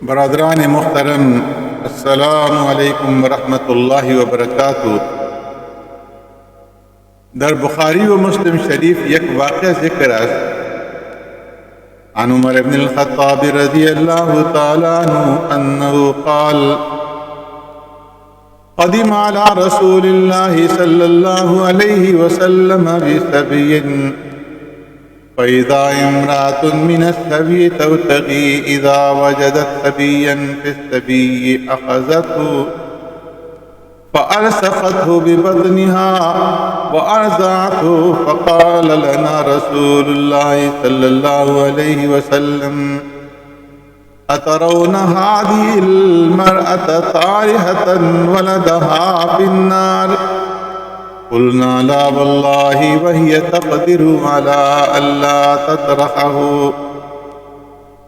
برادران محترم، السلام علیکم ورحمۃ اللہ وبرکاتہ۔ در بخاری و مسلم شریف یک واقعہ ذکر است عن عمر بن الخطاب رضی اللہ تعالی عنہ انه قال قدم على رسول الله صلی اللہ علیہ وسلم بسبی فإذا امرأة من السبي تبتغي إذا وجدت سبيا في السبي أخذته فألصقته ببطنها وأرضعته فقال لنا رسول الله صلى الله عليه وسلم أترون هذه المرأة طارحة ولدها في النار قلنا لا والله وهي تقدر على ألا تطرحه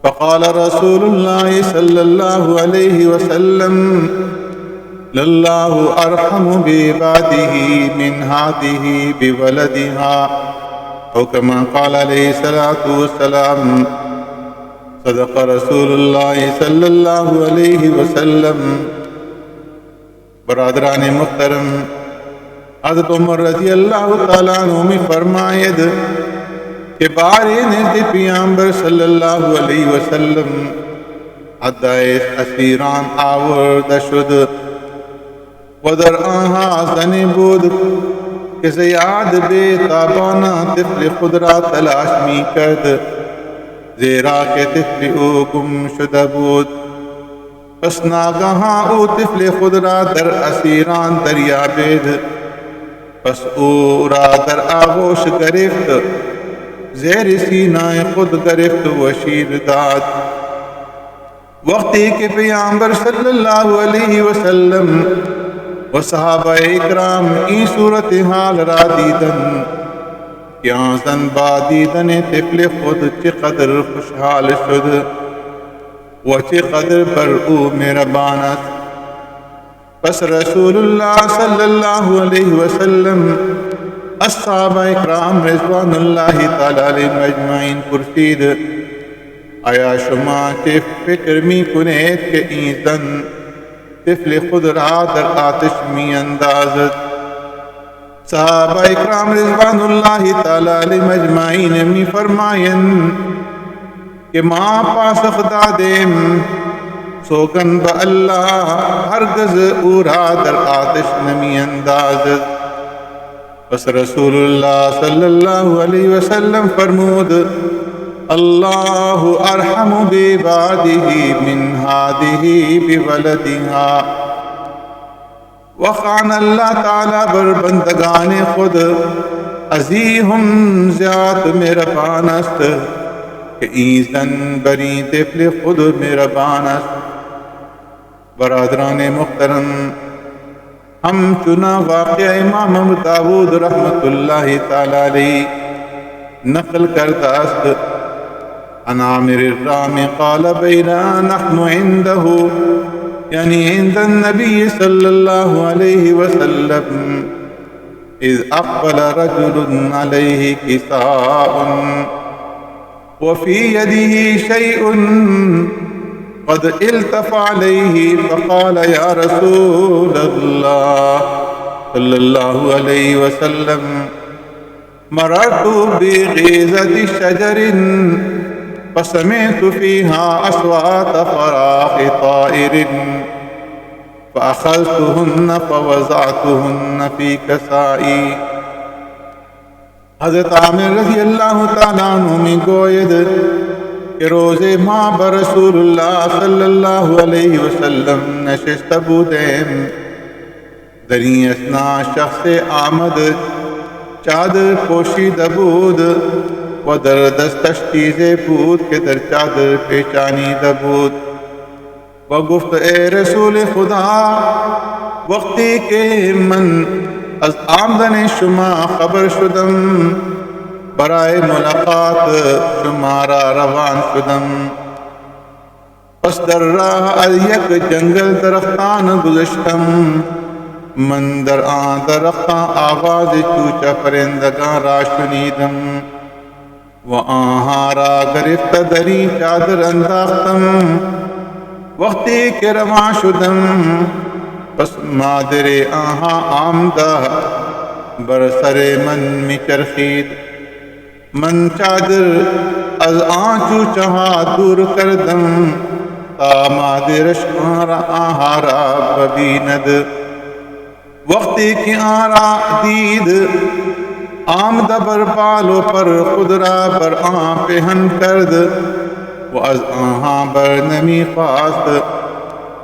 فقال رسول الله صلى الله عليه وسلم لله أرحم بعباده من هذه بولدها أو كما قال عليه الصلاة والسلام صدق رسول الله صلى الله عليه وسلم۔ برادران محترم، حضرت عمر رضی اللہ تعالیٰ عنہ میں فرماید کہ بارے نزد پیامبر صلی اللہ علیہ وسلم حدائش اسیران آورد شد و در آنها زن بود کہ زیاد بے تابانہ طفل خود را تلاش می کرد، زیرا کہ طفل او گم شده بود۔ پس ناگہاں او طفل خود را در اسیران دریابید، پس او را در آغوش گرفت، زیر سینہ خود گرفت و شیر داد۔ وقتی کہ پیامبر صلی اللہ علیہ وسلم و صحابہ اکرام این صورتحال را دیدن، کیا زن با دیدن طفل خود چقدر خوشحال شد و چقدر بر او مہربان است۔ پس رسول اللہ صلی اللہ علیہ وسلم اصحابہ اکرام رضوان اللہ تعالی علیہم اجمعین پرسید، آیا شما چه فکر می کنید کہ این زن طفل خود را در آتش می اندازد؟ صحابہ اکرام رضوان اللہ تعالی علیہم اجمعین می فرمائن کہ ما پاسخ دادیم سوگن با اللہ ہرگز او را در آتش نمی اندازد۔ پس رسول اللہ صلی اللہ علیہ وسلم فرمود، اللہ ارحم بعبادہ من ہذہ بولدها۔ وخان اللہ تعالی بر بندگان خود عزیہم زیاد مہربان است کہ این زن بری طفل خود مہربان است۔ برادران محترم، ہم چنا واقعہ امام ابو داود رحمۃ اللہ تعالی علیہ نقل کرتا است عن عامر الرام قال بینا نحن عنده، یعنی عند النبی صلی اللہ علیہ وسلم اذ اقبل رجل علیہ کساء وفي يده شيء قد التف عليه فقال يا رسول الله صلى الله عليه وسلم مررت بغيزة شجر فسمعت فيها أصوات فراخ طائر فأخذتهن فوضعتهن في كسائي۔ حضرت عامر رضی اللہ تعالیٰ عنہ میں گوید کہ روز ماں برسول اللہ صلی اللہ علیہ وسلم نشست بودیم، دریں اسنا شخص آمد چادر پوشیدہ بود و در دستش چیزیں بود کہ در چادر پیچانیدہ بود، و گفت اے رسول خدا، وقتی کہ من از آمدن شما خبر شدم برائے ملاقات شمارا روان شدم، پس در راہ از یک جنگل درختان گزشتم، من در آن درختان آواز چوچا پرندگان را شنیدم و آنها را گرفت دری چادر انداختم وقتی کے رواں شدم پس مادر آہا آمدہ بر سر من می چرخید من چادر از آنچو چہا دور کردم تا مادرش آہارا ببیند وقتی کی آرا دید آمدہ بر بالو پر خدرا بر آن پہن کرد و از آہاں بر نمی خواست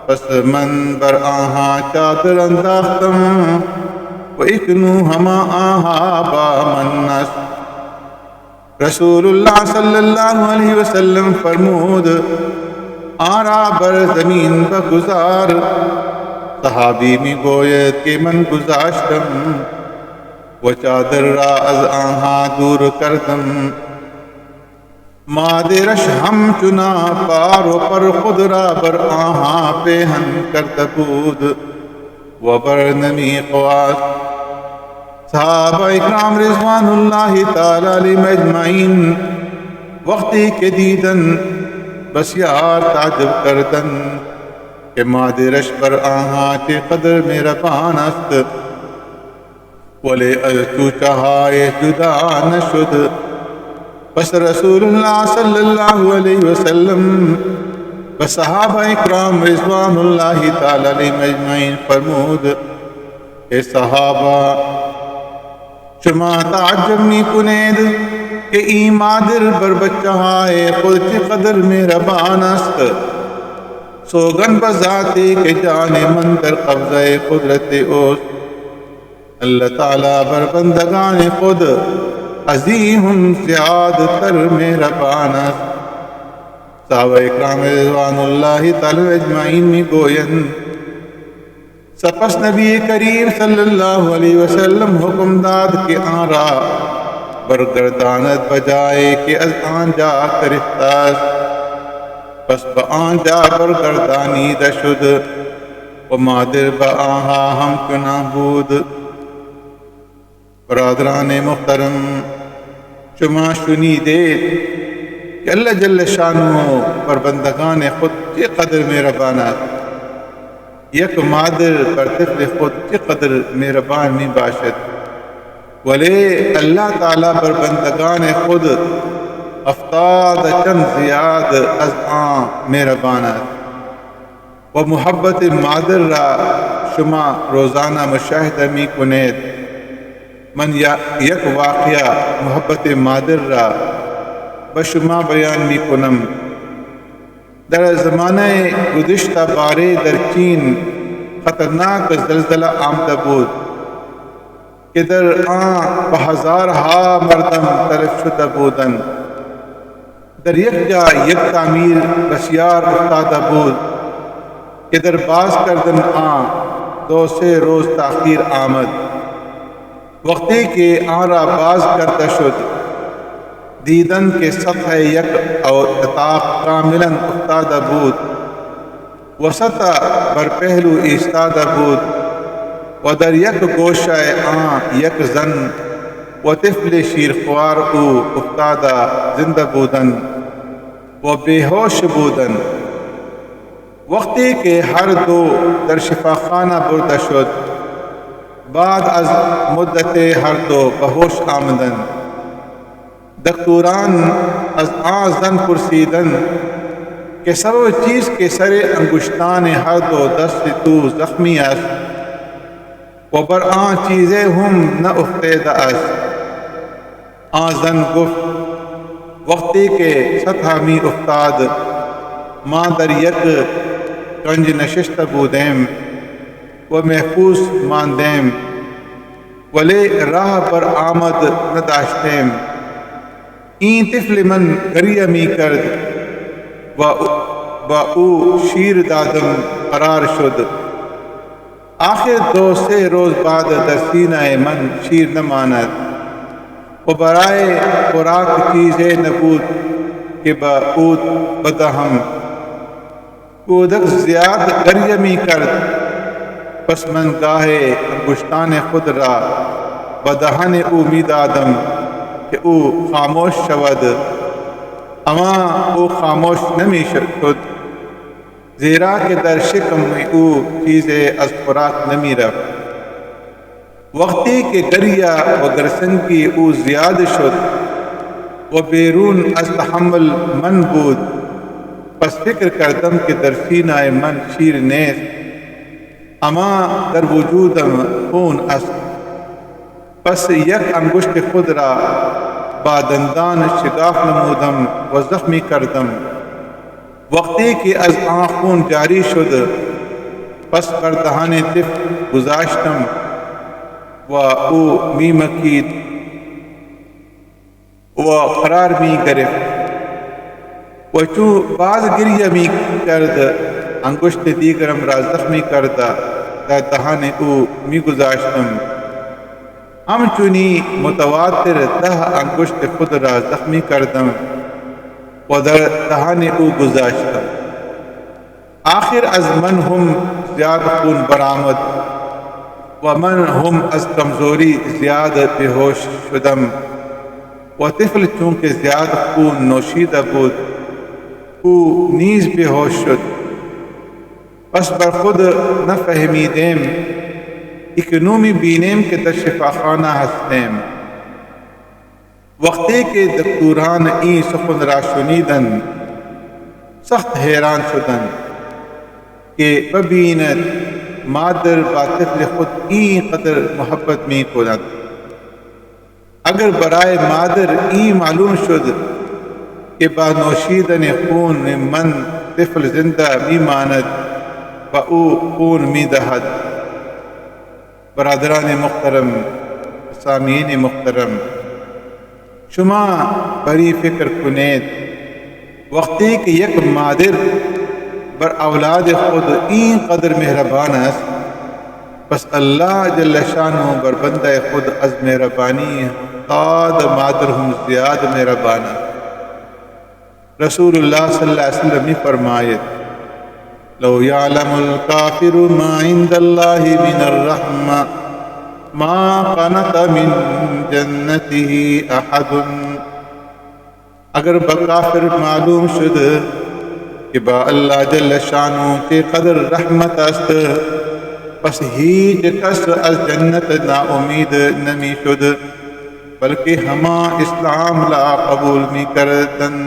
پس من بر آہاں چادر انداختم و اکنو ہما آہا با منس رسول اللہ صلی اللہ علیہ وسلم فرمود آرا بر زمین بگزار صحابی می گوید کہ من گزاشتم و چادر را از آہاں دور کردم مادرش ہم چنا پارو پر خود را بر آہاں پہن کرد بود و بر نمی خواست صحابہ اکرام رضوان اللہ تعالی علیہم اجمعین وقتی کے دیدن بسیار تعجب کردن کہ مادرش پر آہاں کے قدر میرا پان است ولی تو چاہائے جدا نشد بس رسول اللہ صلی اللہ علیہ وسلم و صحابہ اکرام رضوان اللہ تعالی علیہم اجمعین فرمود اے صحابہ شما تعجب می کنید کہ ای مادر بر بچہائے خود کی قدر میرا بان است سوگن بذاتے کہ جان من در قبضہ قدرت اوست اللہ تعالیٰ بر بندگان خود عظیم زیاد تر میرا بان است صحابہ اکرام رضوان اللہ تعالی اجمعین می گوین سپس نبی کریم صلی اللہ علیہ وسلم حکم داد کہ آرا برگردانت بجائے کہ از آن جا کرفتاس پس با آن جا برگردانی دشد و مادر با آہا ہم کنا بود برادران محترم شما شنیدید کہ اللہ جل شانہ پر بندگان خود کے قدر مہربان یک مادر پر طفل خود کے قدر مہربان می باشد ولی اللہ تعالیٰ پر بندگان خود افتاد چند زیاد از آن مہربانت و محبت مادر را شما روزانہ مشاہدہ می کنید من یک واقعہ محبت مادر را بشما بیان می کنم در زمانہ گزشتہ بارے در چین خطرناک زلزلہ آمدہ بود کہ در آن بہزارہا مردم تلف شدہ بودن در یک جا یک تعمیر بسیار افتادہ بود کہ در باز کردن آن 2 روز تاخیر آمد وقتی کہ آن را باز کردہ شد دیدن کے سطح یک او اتاق کاملا افتادہ بود و سطح بر پہلو ایستادہ بود و در یک گوشہ آن یک زن و طفل شیرخوار او افتادہ زندہ بودن و بے ہوش بودن وقتی کہ ہر دو در شفاخانہ بردہ شد بعد از مدت ہر دو بہوش آمدن دکتوران از آن زن پرسیدن کہ سبب چیز کے سر انگشتان ہر دو دست تو زخمی است و بر آن چیزیں ہم نہ افتیدہ است آن زن گفت وقتی کے سطح می افتاد ماں در یک کنج نشست بودیم و محفوظ ماندیم ولی راہ پر آمد نداشتیم این طفل من گریہ می کرد و او شیر دادم قرار شد آخر 2 روز بعد در سینہ من شیر نہ ماند و برائے خوراک چیزیں نبود کہ بعود بدہم کودک زیاد گریہ می کرد پس من گاہے انگشتان خود را بدہن او می دادم کہ او خاموش شود اما او خاموش نمی شد زیرا کے در شکم میں او چیزیں از خوراک نمی رفت وقتی کے گریا و گرسنگی او زیاد شد و بیرون از تحمل من بود پس فکر کردم کہ در سینہ من شیر نیست اما در وجودم خون است پس یک انگشت خود را با دندان شگاف نمودم و زخمی کردم وقتی کہ از آن خون جاری شد پس بر دهان طفل گذاشتم و او می مکید و قرار می گرفت و چون باز گریه می کرد انگشت دیگرم را زخمی کرده در دهان او می گذاشتم همچنین متواتر 10 انگشت خود را زخمی کردم و در دهان او گذاشتم آخر از من هم زیاد خون برآمد و من هم از کمزوری زیاد بیهوش شدم و طفل چون که زیاد خون نوشیده بود او نیز بیهوش شد پس بر خود نفهمیدیم اکنومی بینیم که در شفاخانه هستیم وقتی که دکتوران این سخن را شنیدند سخت حیران شدند که ببیند مادر با طفل خود این قدر محبت می کند اگر برای مادر این معلوم شد کہ با نوشیدن خون من طفل زندہ می ماند و او خون می دہد برادران محترم سامعین محترم شما بری فکر کنید وقتی کہ یک مادر بر اولاد خود این قدر مہربان است پس اللہ جل شانہ بر بندہ خود از مہربانی قاد مادر ہم زیاد مہربان است رسول اللہ صلی اللہ علیہ وسلم نے فرمایت لو یعلم الکافر ما عند اللہ من الرحمہ ما قنط من جنته احد اگر بکافر معلوم شد کہ با اللہ جل شانہ کے قدر رحمت است پس ہیچ کس از جنت نا امید نمی شد بلکہ ہما اسلام لا قبول می کردن